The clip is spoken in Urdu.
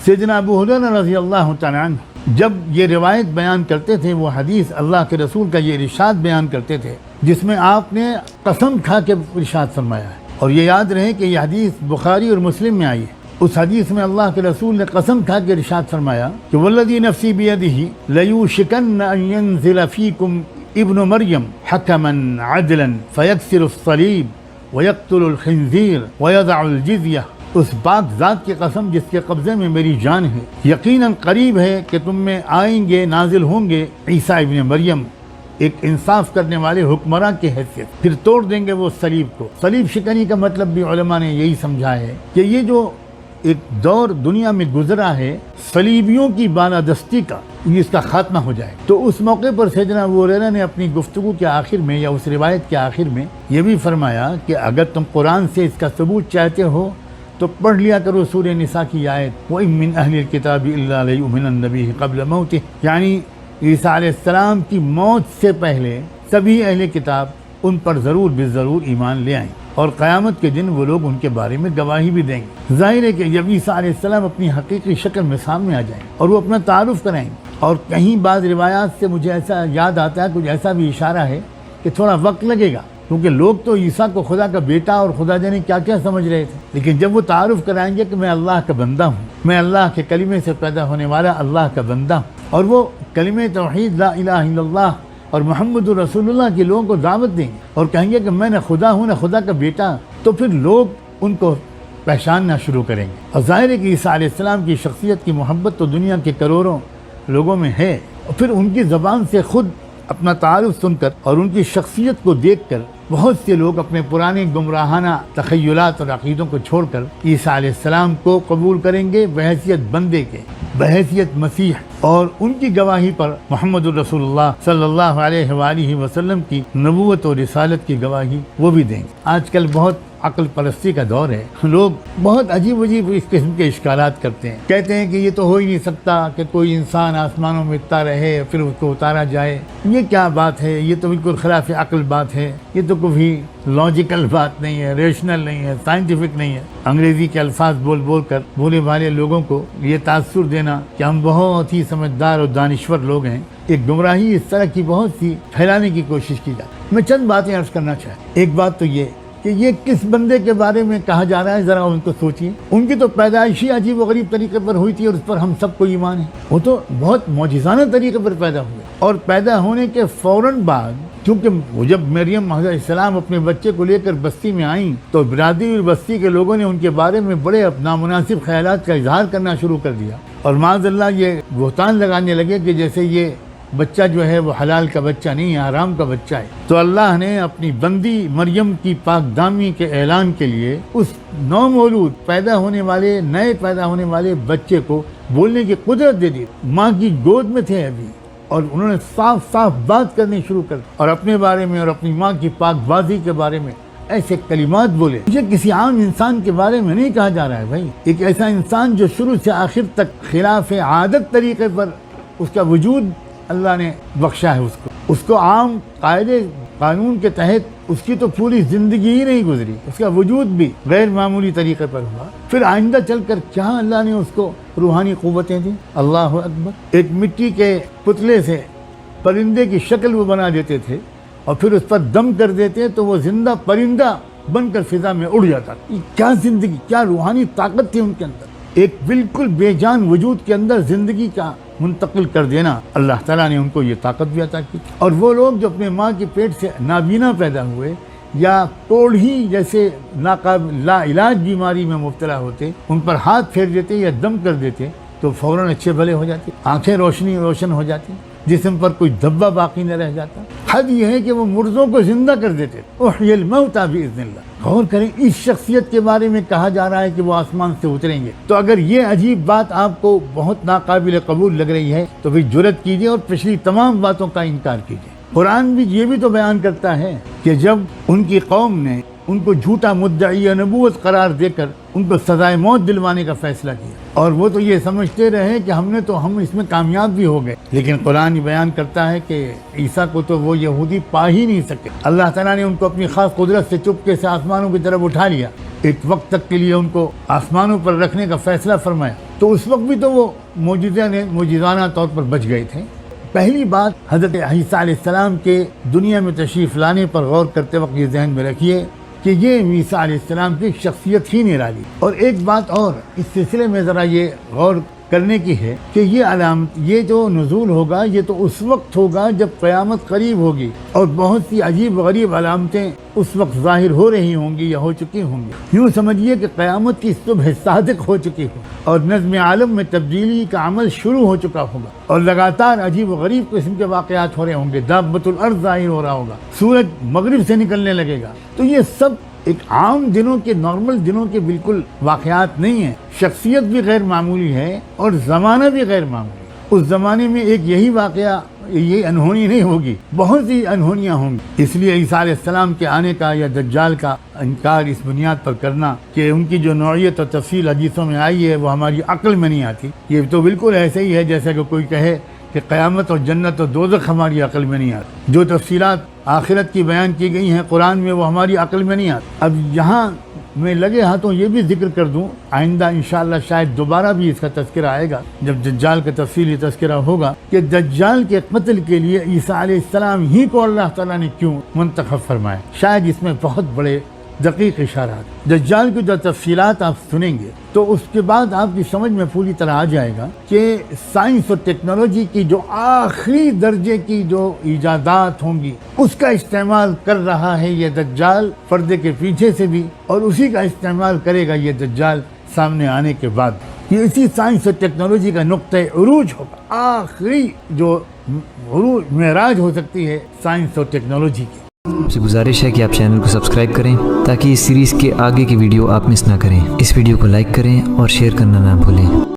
سیدنا ابو ہریرہ رضی اللہ تعالیٰ عنہ جب یہ روایت بیان کرتے تھے، وہ حدیث اللہ کے رسول کا یہ ارشاد بیان کرتے تھے جس میں آپ نے قسم کھا کے ارشاد فرمایا ہے، اور یہ یاد رہے کہ یہ حدیث بخاری اور مسلم میں آئی ہے۔ اس حدیث میں اللہ کے رسول نے قسم کھا کے ارشاد فرمایا کہ والذی نفسی بیدہ لیوشکن ان ینزل فیکم ابن مریم حکما عدلا فیکسر الصلیب ویقتل الخنزیر ویضع الجزیہ، اس پاک ذات کی قسم جس کے قبضے میں میری جان ہے، یقیناً قریب ہے کہ تم میں آئیں گے، نازل ہوں گے عیسیٰ ابن مریم ایک انصاف کرنے والے حکمراں کی حیثیت، پھر توڑ دیں گے وہ صلیب کو۔ صلیب شکنی کا مطلب بھی علماء نے یہی سمجھا ہے کہ یہ جو ایک دور دنیا میں گزرا ہے صلیبیوں کی بالادستی کا، اس کا خاتمہ ہو جائے۔ تو اس موقع پر سیدنا ابو ہریرہ نے اپنی گفتگو کے آخر میں یا اس روایت کے آخر میں یہ بھی فرمایا کہ اگر تم قرآن سے اس کا ثبوت چاہتے ہو تو پڑھ لیا کرو سورہ نساء کی آیت وَإِن مِّنْ أَهْلِ الْكِتَابِ إِلَّا لَيُؤْمِنَنَّ بِهِ قَبْلَ مَوْتِهِ، یعنی عیسیٰ علیہ السلام کی موت سے پہلے سبھی اہل کتاب ان پر ضرور بالضرور ایمان لے آئیں، اور قیامت کے دن وہ لوگ ان کے بارے میں گواہی بھی دیں گے۔ ظاہر ہے کہ جب عیسیٰ علیہ السلام اپنی حقیقی شکل میں سامنے آ جائیں اور وہ اپنا تعارف کرائیں، اور کہیں بعض روایات سے مجھے ایسا یاد آتا ہے، کچھ ایسا بھی اشارہ ہے کہ تھوڑا وقت لگے گا، کیونکہ لوگ تو عیسیٰ کو خدا کا بیٹا اور خدا جانے کیا کیا سمجھ رہے تھے، لیکن جب وہ تعارف کرائیں گے کہ میں اللہ کا بندہ ہوں، میں اللہ کے کلمے سے پیدا ہونے والا اللہ کا بندہ ہوں، اور وہ کلمہ توحید لا الہ الا اللہ اور محمد رسول اللہ کے لوگوں کو دعوت دیں گے اور کہیں گے کہ میں نہ خدا ہوں نہ خدا کا بیٹا، تو پھر لوگ ان کو پہچاننا شروع کریں گے۔ اور ظاہر ہے کہ عیسیٰ علیہ السلام کی شخصیت کی محبت تو دنیا کے کروڑوں لوگوں میں ہے، اور پھر ان کی زبان سے خود اپنا تعارف سن کر اور ان کی شخصیت کو دیکھ کر بہت سے لوگ اپنے پرانے گمراہانہ تخیلات اور عقیدوں کو چھوڑ کر عیسیٰ علیہ السلام کو قبول کریں گے بحیثیت بندے کے، بحیثیت مسیح، اور ان کی گواہی پر محمد الرسول اللہ صلی اللہ علیہ وآلہ وسلم کی نبوت اور رسالت کی گواہی وہ بھی دیں گے۔ آج کل بہت عقل پرستی کا دور ہے، لوگ بہت عجیب عجیب اس قسم کے اشکالات کرتے ہیں، کہتے ہیں کہ یہ تو ہو ہی نہیں سکتا کہ کوئی انسان آسمانوں میں اڑتا رہے پھر اس کو اتارا جائے، یہ کیا بات ہے، یہ تو بالکل خلاف عقل بات ہے، یہ تو کبھی لاجیکل بات نہیں ہے، ریشنل نہیں ہے، سائنٹیفک نہیں ہے۔ انگریزی کے الفاظ بول بول کر بھولے بھالے لوگوں کو یہ تاثر دینا کہ ہم بہت ہی سمجھدار اور دانشور لوگ ہیں، ایک گمراہی اس طرح کی بہت سی پھیلانے کی کوشش کی جاتی۔ میں چند باتیں عرض کرنا چاہتا، ایک بات تو یہ کہ یہ کس بندے کے بارے میں کہا جا رہا ہے، ذرا ان کو سوچیے۔ ان کی تو پیدائشی عجیب و غریب طریقے پر ہوئی تھی اور اس پر ہم سب کو ایمان ہے، وہ تو بہت معجزانہ طریقے پر پیدا ہوئے، اور پیدا ہونے کے فوراً بعد کیونکہ جب مریم علیہ السلام اپنے بچے کو لے کر بستی میں آئیں تو برادری اور بستی کے لوگوں نے ان کے بارے میں بڑے نامناسب خیالات کا اظہار کرنا شروع کر دیا، اور معاذ اللہ یہ بہتان لگانے لگے کہ جیسے یہ بچہ جو ہے وہ حلال کا بچہ نہیں ہے، حرام کا بچہ ہے۔ تو اللہ نے اپنی بندی مریم کی پاک دامی کے اعلان کے لیے اس نومولود پیدا ہونے والے نئے پیدا ہونے والے بچے کو بولنے کی قدرت دے دی۔ ماں کی گود میں تھے ابھی، اور انہوں نے صاف صاف بات کرنی شروع کر دی اور اپنے بارے میں اور اپنی ماں کی پاک بازی کے بارے میں ایسے کلمات بولے۔ یہ کسی عام انسان کے بارے میں نہیں کہا جا رہا ہے بھائی، ایک ایسا انسان جو شروع سے آخر تک خلاف عادت طریقے پر اس کا وجود اللہ نے بخشا ہے، اس کو عام قاعدے قانون کے تحت اس کی تو پوری زندگی ہی نہیں گزری، اس کا وجود بھی غیر معمولی طریقے پر ہوا، پھر آئندہ چل کر کیا اللہ نے اس کو روحانی قوتیں دیں۔ اللہ اکبر۔ ایک مٹی کے پتلے سے پرندے کی شکل وہ بنا دیتے تھے اور پھر اس پر دم کر دیتے تو وہ زندہ پرندہ بن کر فضا میں اڑ جاتا۔ کیا زندگی، کیا روحانی طاقت تھی ان کے اندر، ایک بالکل بے جان وجود کے اندر زندگی کا منتقل کر دینا، اللہ تعالیٰ نے ان کو یہ طاقت بھی عطا کی۔ اور وہ لوگ جو اپنے ماں کے پیٹ سے نابینا پیدا ہوئے یا توڑھی جیسے لا علاج بیماری میں مبتلا ہوتے، ان پر ہاتھ پھیر دیتے یا دم کر دیتے تو فوراً اچھے بھلے ہو جاتے، آنکھیں روشن ہو جاتی، جسم پر کوئی دھبا باقی نہ رہ جاتا۔ حد یہ ہے کہ وہ مردوں کو زندہ کر دیتے، احیی الموتى باذن اللہ۔ غور کریں، اس شخصیت کے بارے میں کہا جا رہا ہے کہ وہ آسمان سے اتریں گے، تو اگر یہ عجیب بات آپ کو بہت ناقابل قبول لگ رہی ہے تو پھر جرأت کیجیے اور پچھلی تمام باتوں کا انکار کیجیے۔ قرآن بھی یہ بھی تو بیان کرتا ہے کہ جب ان کی قوم نے ان کو جھوٹا مدعی نبوت قرار دے کر ان کو سزائے موت دلوانے کا فیصلہ کیا، اور وہ تو یہ سمجھتے رہے کہ ہم اس میں کامیاب بھی ہو گئے، لیکن قرآن بیان کرتا ہے کہ عیسیٰ کو تو وہ یہودی پا ہی نہیں سکے۔ اللہ تعالیٰ نے ان کو اپنی خاص قدرت سے چپکے سے آسمانوں کی طرف اٹھا لیا، ایک وقت تک کے لیے ان کو آسمانوں پر رکھنے کا فیصلہ فرمایا، تو اس وقت بھی تو وہ معجزانہ طور پر بچ گئے تھے۔ پہلی بات حضرت عیسیٰ علیہ السلام کے دنیا میں تشریف لانے پر غور کرتے وقت یہ ذہن میں رکھیے کہ یہ عیسیٰ علیہ السلام کی شخصیت ہی نرالی۔ اور ایک بات اور اس سلسلے میں ذرا یہ غور کرنے کی ہے کہ یہ علامت، یہ جو نزول ہوگا یہ تو اس وقت ہوگا جب قیامت قریب ہوگی، اور بہت سی عجیب و غریب علامتیں اس وقت ظاہر ہو رہی ہوں گی یا ہو چکی ہوں گی۔ یوں سمجھیے کہ قیامت کی صبح صادق ہو چکی ہو اور نظم عالم میں تبدیلی کا عمل شروع ہو چکا ہوگا، اور لگاتار عجیب و غریب قسم کے واقعات ہو رہے ہوں گے۔ دابۃ الارض ظاہر ہو رہا ہوگا، سورج مغرب سے نکلنے لگے گا۔ تو یہ سب ایک عام دنوں کے، نارمل دنوں کے بالکل واقعات نہیں ہیں۔ شخصیت بھی غیر معمولی ہے اور زمانہ بھی غیر معمولی۔ اس زمانے میں ایک یہی واقعہ، یہ انہونی نہیں ہوگی، بہت سی انہونیاں ہوں گی۔ اس لیے عیسیٰ علیہ السلام کے آنے کا یا دجال کا انکار اس بنیاد پر کرنا کہ ان کی جو نوعیت اور تفصیل حدیثوں میں آئی ہے وہ ہماری عقل میں نہیں آتی، یہ تو بالکل ایسے ہی ہے جیسا کہ کوئی کہے کہ قیامت اور جنت اور دوزخ ہماری عقل میں نہیں آتی۔ جو تفصیلات آخرت کی بیان کی گئی ہیں قرآن میں وہ ہماری عقل میں نہیں آتی۔ اب یہاں میں لگے ہاتھوں یہ بھی ذکر کر دوں، آئندہ انشاءاللہ شاید دوبارہ بھی اس کا تذکرہ آئے گا جب دجال کا تفصیلی تذکرہ ہوگا، کہ دجال کے قتل کے لیے عیسیٰ علیہ السلام ہی کو اللہ تعالیٰ نے کیوں منتخب فرمایا۔ شاید اس میں بہت بڑے دقیق اشارات، دجال کی جو تفصیلات آپ سنیں گے تو اس کے بعد آپ کی سمجھ میں پوری طرح آ جائے گا کہ سائنس اور ٹیکنالوجی کی جو آخری درجے کی جو ایجادات ہوں گی اس کا استعمال کر رہا ہے یہ دجال پردے کے پیچھے سے بھی، اور اسی کا استعمال کرے گا یہ دجال سامنے آنے کے بعد۔ یہ اسی سائنس اور ٹیکنالوجی کا نقطہ عروج ہوگا، آخری جو عروج معراج ہو سکتی ہے سائنس اور ٹیکنالوجی کی۔ آپ سے گزارش ہے کہ آپ چینل کو سبسکرائب کریں تاکہ اس سیریز کے آگے کی ویڈیو آپ مس نہ کریں۔ اس ویڈیو کو لائک کریں اور شیئر کرنا نہ بھولیں۔